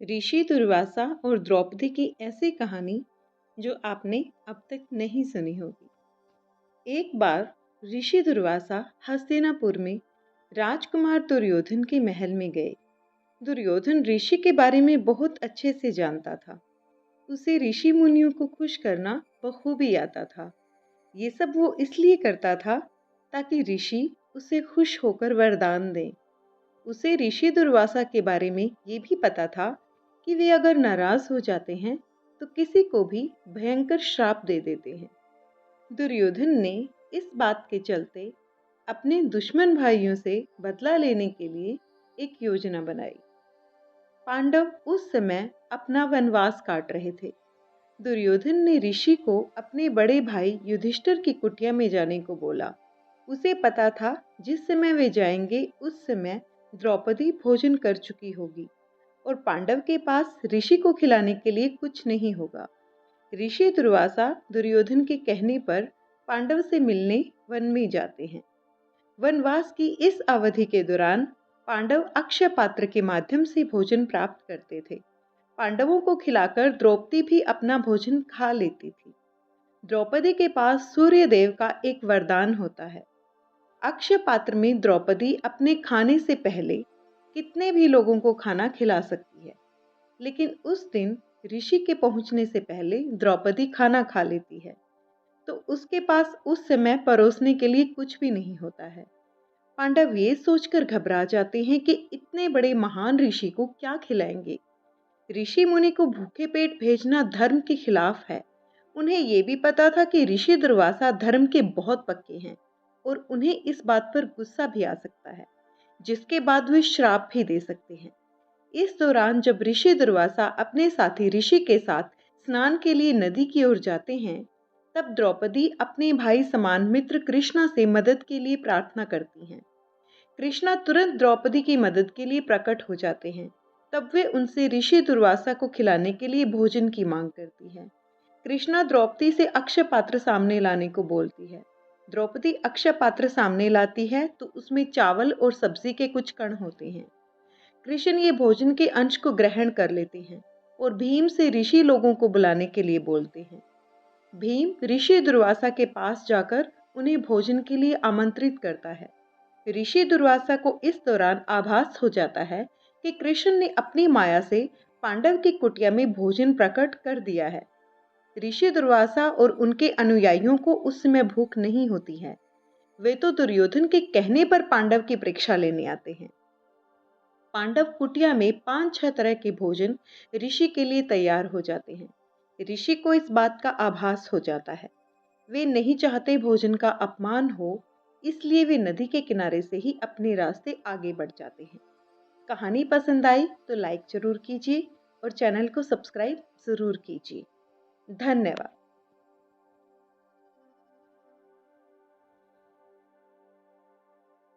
ऋषि दुर्वासा और द्रौपदी की ऐसी कहानी जो आपने अब तक नहीं सुनी होगी। एक बार ऋषि दुर्वासा हस्तिनापुर में राजकुमार दुर्योधन के महल में गए। दुर्योधन ऋषि के बारे में बहुत अच्छे से जानता था। उसे ऋषि मुनियों को खुश करना बखूबी आता था। ये सब वो इसलिए करता था ताकि ऋषि उसे खुश होकर वरदान दें। उसे ऋषि दुर्वासा के बारे में ये भी पता था कि वे अगर नाराज हो जाते हैं तो किसी को भी भयंकर श्राप दे देते हैं। दुर्योधन ने इस बात के चलते अपने दुश्मन भाइयों से बदला लेने के लिए एक योजना बनाई। पांडव उस समय अपना वनवास काट रहे थे। दुर्योधन ने ऋषि को अपने बड़े भाई युधिष्ठिर की कुटिया में जाने को बोला। उसे पता था जिस समय वे जाएंगे उस समय द्रौपदी भोजन कर चुकी होगी और पांडव के पास ऋषि को खिलाने के लिए कुछ नहीं होगा। ऋषि दुर्वासा दुर्योधन के कहने पर पांडव से मिलने वन में जाते हैं। वनवास की इस अवधि के दौरान पांडव अक्षय पात्र के माध्यम से भोजन प्राप्त करते थे। पांडवों को खिलाकर द्रौपदी भी अपना भोजन खा लेती थी। द्रौपदी के पास सूर्य देव का एक वरदान होता है। अक्षय पात्र में द्रौपदी अपने खाने से पहले कितने भी लोगों को खाना खिला सकती है, लेकिन उस दिन ऋषि के पहुंचने से पहले द्रौपदी खाना खा लेती है तो उसके पास उस समय परोसने के लिए कुछ भी नहीं होता है। पांडव ये सोचकर घबरा जाते हैं कि इतने बड़े महान ऋषि को क्या खिलाएंगे। ऋषि मुनि को भूखे पेट भेजना धर्म के खिलाफ है। उन्हें यह भी पता था कि ऋषि दुर्वासा धर्म के बहुत पक्के हैं और उन्हें इस बात पर गुस्सा भी आ सकता है, जिसके बाद वे श्राप भी दे सकते हैं। इस दौरान जब ऋषि दुर्वासा अपने साथी ऋषि के साथ स्नान के लिए नदी की ओर जाते हैं, तब द्रौपदी अपने भाई समान मित्र कृष्णा से मदद के लिए प्रार्थना करती हैं। कृष्णा तुरंत द्रौपदी की मदद के लिए प्रकट हो जाते हैं। तब वे उनसे ऋषि दुर्वासा को खिलाने के लिए भोजन की मांग करती है। कृष्णा द्रौपदी से अक्षय पात्र सामने लाने को बोलती है। द्रौपदी अक्षय पात्र सामने लाती है तो उसमें चावल और सब्जी के कुछ कण होते हैं। कृष्ण ये भोजन के अंश को ग्रहण कर लेते हैं और भीम से ऋषि लोगों को बुलाने के लिए बोलते हैं। भीम ऋषि दुर्वासा के पास जाकर उन्हें भोजन के लिए आमंत्रित करता है। ऋषि दुर्वासा को इस दौरान आभास हो जाता है कि कृष्ण ने अपनी माया से पांडव की कुटिया में भोजन प्रकट कर दिया है। ऋषि दुर्वासा और उनके अनुयायियों को उस समय भूख नहीं होती है। वे तो दुर्योधन के कहने पर पांडव की परीक्षा लेने आते हैं। पांडव कुटिया में 5-6 तरह के भोजन ऋषि के लिए तैयार हो जाते हैं। ऋषि को इस बात का आभास हो जाता है। वे नहीं चाहते भोजन का अपमान हो, इसलिए वे नदी के किनारे से ही अपने रास्ते आगे बढ़ जाते हैं। कहानी पसंद आई तो लाइक जरूर कीजिए और चैनल को सब्सक्राइब जरूर कीजिए। धन्यवाद।